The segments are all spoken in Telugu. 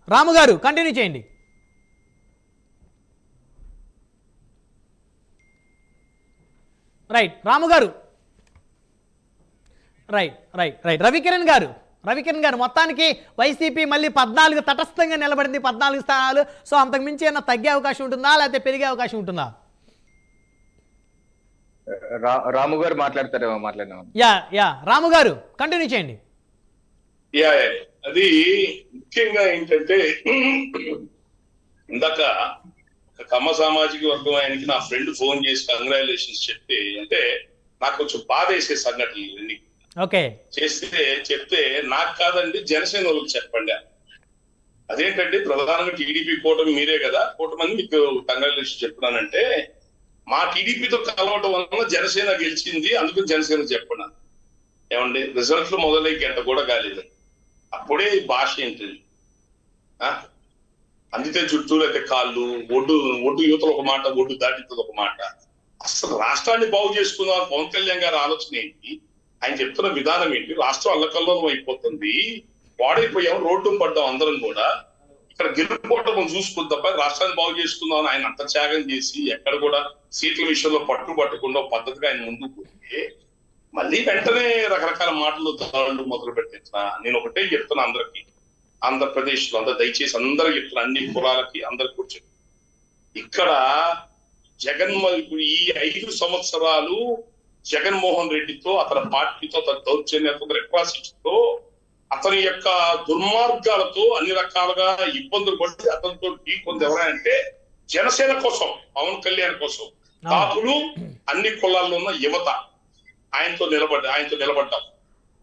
రాము గారు కంటిన్యూ చేయండి. రైట్ రాము గారు, రైట్ రైట్ రైట్ రవికిరణ్ గారు మొత్తానికి వైసీపీ మళ్ళీ 14 తటస్థంగా నిలబడింది, 14 స్థానాలు. సో అంతకుమించి ఏమైనా తగ్గే అవకాశం ఉంటుందా లేకపోతే పెరిగే అవకాశం ఉంటుందా? రాము గారు మాట్లాడతారేమో, మాట్లాడినా. యా రాము గారు కంటిన్యూ చేయండి. అది ముఖ్యంగా ఏంటంటే ఇందాక కమ్మ సామాజిక వర్గం ఆయనకి నా ఫ్రెండ్ ఫోన్ చేసి కంగ్రాచులేషన్స్ చెప్తే, అంటే నాకు కొంచెం బాధ వేసే సంఘటనలు ఓకే చెప్తే నాకు కాదండి జనసేన వాళ్ళకి చెప్పండి. అదేంటంటే ప్రధానంగా టీడీపీ కూటమి మీరే కదా, కూటమి మీకు కంగ్రాచులేషన్ చెప్తున్నానంటే మా టీడీపీతో కలవటం వలన జనసేన గెలిచింది, అందుకు జనసేన చెప్పండి. ఏమండి రిజల్ట్లు మొదలై గంట కూడా కాలేదు, అప్పుడే ఈ భాష ఏంటండి? అందితే చుట్టూ అయితే కాళ్ళు, ఒడ్డు యువతలు ఒక మాట, ఒడ్డు దాటితో ఒక మాట. అసలు రాష్ట్రాన్ని బాగు చేసుకుందాం పవన్ కళ్యాణ్ గారి ఆలోచన ఏంటి, ఆయన చెప్తున్న విధానం ఏంటి? రాష్ట్రం అల్లకల్లోలం అయిపోతుంది, పాడైపోయాం, రోడ్డు పడ్డాం అందరం కూడా, ఇక్కడ గెలుపుకోవటం చూసుకుని తప్ప రాష్ట్రాన్ని బాగు చేసుకుందాం అని ఆయన అంత త్యాగం చేసి ఎక్కడ కూడా సీట్ల విషయంలో పట్టుబట్టకుండా పద్ధతిగా ఆయన ముందుకు పోతే మళ్ళీ వెంటనే రకరకాల మాటలు దాడులు మొదలు పెట్టించిన. నేను ఒకటే చెప్తున్నా అందరికి, ఆంధ్రప్రదేశ్ లో అందరూ దయచేసి అందరూ చెప్తున్నా, అన్ని కులాలకి అందరికి కూర్చొని, ఇక్కడ ఈ 5 సంవత్సరాలు జగన్మోహన్ రెడ్డితో, అతని పార్టీతో, అతని దౌర్జన్యంతో, రెక్వాసిటీతో, అతని యొక్క దుర్మార్గాలతో అన్ని రకాలుగా ఇబ్బందులు పడి అతనితో ఢీకొంది ఎవరంటే జనసేన కోసం, పవన్ కళ్యాణ్ కోసం. కాపులు, అన్ని కులాల్లో ఉన్న యువత ఆయనతో నిలబడ్డాం.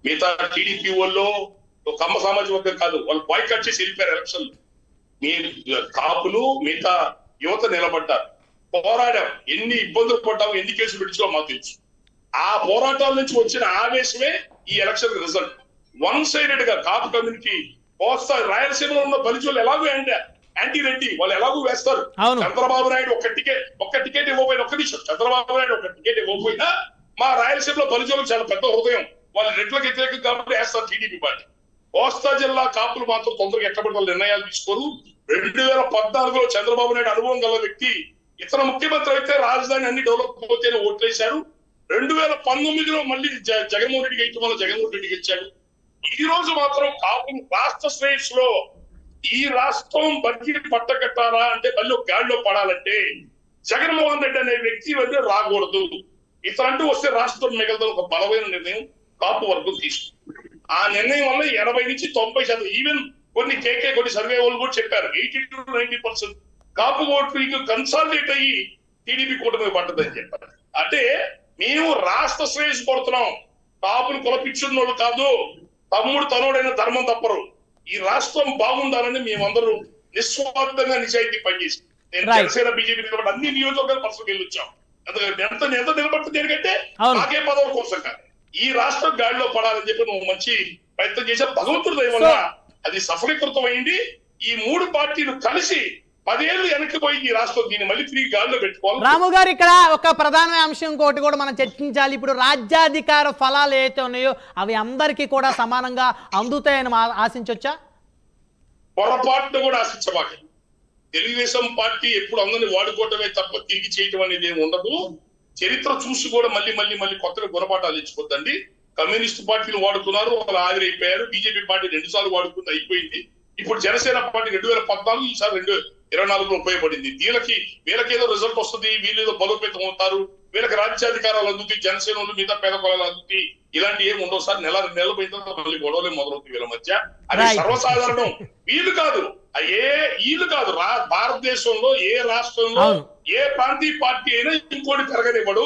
మిగతా టీడీపీ వాళ్ళు కమ్మ సామాజిక వర్గం కాదు, వాళ్ళు బాయ్కాట్ చేసి వెళ్ళిపోయారు ఎలక్షన్. కాపులు మిగతా యువత నిలబడ్డారు, పోరాడాం, ఎన్ని ఇబ్బందులు పడ్డాము, ఎన్ని కేసులు పెట్టించో మాకు తెలుసు. ఆ పోరాటాల నుంచి వచ్చిన ఆవేశమే ఈ ఎలక్షన్ రిజల్ట్. వన్ సైడెడ్ గా కాపు కమ్యూనిటీ కోస్తా రాయలసీమలో ఉన్న బలిజోళ్ళు ఎలాగో యాంటీ రెడ్డి వాళ్ళు ఎలాగో వేస్తారు. చంద్రబాబు నాయుడు ఒక్క టికెట్ ఇవ్వకపోయినా, ఒక్క నిమిషం, చంద్రబాబు నాయుడు ఒక్క టికెట్ ఇవ్వకపోయినా మా రాయలసీమలో బలిజోళ్ళకి చాలా పెద్ద హృదయం, వాళ్ళ రెడ్లకు వ్యతిరేకం కాబట్టి వేస్తారు టీడీపీ పార్టీ. కోస్తా జిల్లా కాపులు మాత్రం తొందరగా ఎక్కబడి వాళ్ళు నిర్ణయాలు తీసుకోరు. 2014లో చంద్రబాబు నాయుడు అనుభవం గల వ్యక్తి, ఇతర ముఖ్యమంత్రి అయితే రాజధాని అన్ని డెవలప్ అవుతేనే ఓట్లేశారు. 2019లో మళ్ళీ జగన్మోహన్ రెడ్డికి అయితే మళ్ళీ జగన్మోహన్ రెడ్డికి ఇచ్చాడు. ఈ రోజు మాత్రం కాపులు రాష్ట్ర శ్రేయస్సులో ఈ రాష్ట్రం బడ్జెట్ పట్టకట్టాలా అంటే, మళ్ళీ గాడిలో పడాలంటే జగన్మోహన్ రెడ్డి అనే వ్యక్తి వద్ద రాకూడదు. ఇతరంటూ వస్తే రాష్ట్రం మిగతా ఒక బలమైన నిర్ణయం కాపు వర్గం తీసుకుంది. ఆ నిర్ణయం వల్ల 80 నుంచి 90%, ఈవెన్ కొన్ని సర్వే వాళ్ళు కూడా చెప్పారు 80 to 90% కాపు ఓట్లు కన్సాలిడేట్ అయ్యి టీడీపీ కూటమి పడ్డదని చెప్పారు. అంటే మేము రాష్ట్ర శ్రేయస్సు పడుతున్నాం, కాపులు కులపిచ్చున్న వాళ్ళు కాదు, తమ్ముడు తనుడైన ధర్మం తప్పరు. ఈ రాష్ట్రం బాగుండాలని మేమందరూ నిస్వార్థంగా నిజాయితీ పనిచేసి, నేను జనసేన బీజేపీ నిలబడి అన్ని నియోజకవర్గాలు పర్సనల్ వెళ్ళొచ్చాం. ఎంత నిలబడుతుంది ఎందుకంటే నాకే పదవుల కోసం కాదు, ఈ రాష్ట్రం గాడిలో పడాలని చెప్పి నువ్వు మంచి ప్రయత్నం చేసే భగవంతుడి దయ వల్ల అది సఫలీకృతం అయింది. ఈ 3 పార్టీలు కలిసి 10 ఏళ్ళు వెనక్కి పోయి ఈ రాష్ట్రం దీన్ని మళ్ళీ తిరిగి గాడిలో పెట్టుకోవాలి. రాము గారు, ఇక్కడ ఒక ప్రధాన అంశం ఇంకోటి కూడా మనం చర్చించాలి. ఇప్పుడు రాజ్యాధికార ఫలాలు ఏవైతే ఉన్నాయో అవి అందరికీ కూడా సమానంగా అందుతాయని ఆశించవచ్చా? పొరపాటును కూడా ఆశించబాక. తెలుగుదేశం పార్టీ ఎప్పుడు అందరినీ వాడుకోవటమే తప్ప తిరిగి చేయటం అనేది ఏమి ఉండదు. చరిత్ర చూసి కూడా మళ్ళీ కొత్తగా గుణపాఠాలు ఇచ్చుకోద్దండి. కమ్యూనిస్ట్ పార్టీలు వాడుకున్నారు, వాళ్ళు ఆవిరైపోయారు. బీజేపీ పార్టీ 2 సార్లు వాడుకుంది, అయిపోయింది. ఇప్పుడు జనసేన పార్టీ 2014, ఈసారి 2024లో ఉపయోగపడింది. వీళ్ళకేదో రిజల్ట్ వస్తుంది, వీళ్ళేదో బలోపేతం అవుతారు, వీళ్ళకి రాజ్యాధికారాలు అందుతాయి, జనసేన మీద పేద కులాలు అందుతాయి, ఇలాంటి ఏమి ఉండవు సార్. నెల పోయిన తర్వాత మళ్ళీ గొడవలే మొదలవుతాయి వీళ్ళ మధ్య. అది సర్వసాధారణం. వీళ్ళు కాదు భారతదేశంలో ఏ రాష్ట్రంలో ఏ ప్రాంతీయ పార్టీ అయినా ఇంకోటి పెరగనివ్వడు.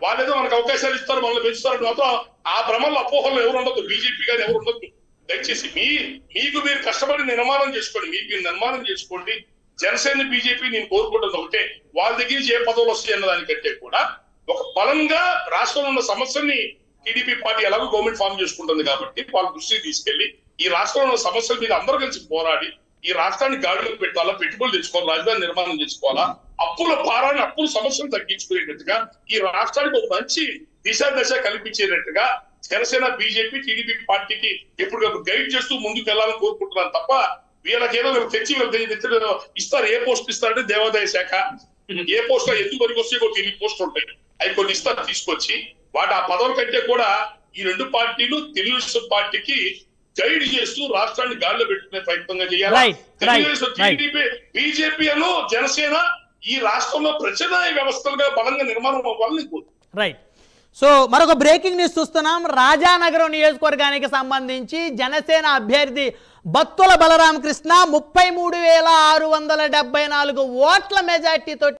వాళ్ళేదో మనకు అవకాశాలు ఇస్తారు, మనల్ని పెంచుతారు. మాత్రం ఆ భ్రమల్లో అపోహల్లో ఎవరు ఉండదు, బీజేపీ గాని ఎవరు ఉండదు. దయచేసి మీరు కష్టపడి నిర్మాణం చేసుకోండి, మీరు నిర్మాణం చేసుకోండి. జనసేన బీజేపీ నేను కోరుకుంటుంది ఒకటే, వాళ్ళ దగ్గర నుంచి ఏ పదవులు వస్తాయి అన్న దానికంటే కూడా ఒక బలంగా రాష్ట్రంలో ఉన్న సమస్యల్ని టీడీపీ పార్టీ ఎలాగో గవర్నమెంట్ ఫామ్ చేసుకుంటుంది కాబట్టి వాళ్ళ దృష్టికి తీసుకెళ్లి ఈ రాష్ట్రంలో ఉన్న సమస్యల మీద అందరూ కలిసి పోరాడి ఈ రాష్ట్రాన్ని గాడిలోకి పెట్టాలా, పెట్టుబడులు తెచ్చుకోవాలి, రాజధాని నిర్మాణం చేసుకోవాలా, అప్పుల సమస్యలు తగ్గించుకునేటట్టుగా ఈ రాష్ట్రానికి ఒక మంచి దశ కల్పించేటట్టుగా జనసేన బీజేపీ టీడీపీ పార్టీకి ఎప్పటికప్పుడు గైడ్ చేస్తూ ముందుకు వెళ్లాలని కోరుకుంటున్నాను తప్ప వీళ్ళకేదో తెచ్చి వీళ్ళు ఇస్తారు. ఏ పోస్ట్ ఇస్తారంటే దేవాదాయ శాఖ, ఏ పోస్ట్ లో ఎందుకు వరకు వస్తే కొన్ని 8 పోస్టులు ఉంటాయి, అవి కొన్ని ఇస్తారు తీసుకొచ్చి. వాటి ఆ పదవుల కంటే కూడా ఈ 2 పార్టీలు తెలుగుదేశం పార్టీకి గైడ్ చేస్తూ రాష్ట్రాన్ని గాలిలో పెట్టుకునే ప్రయత్నంగా చేయాలి. తెలుగుదేశం, టీడీపీ, బీజేపీ అను జనసేన ఈ రాష్ట్రంలో ప్రత్యామ్నాయ వ్యవస్థలుగా బలంగా నిర్మాణం అవ్వాలని కోరుతున్నాను. రైట్. సో మరొక బ్రేకింగ్ న్యూస్ చూస్తున్నాం. రాజానగరం నియోజకవర్గానికి సంబంధించి జనసేన అభ్యర్థి బత్తుల బలరామకృష్ణ 33,674 ఓట్ల మెజార్టీతో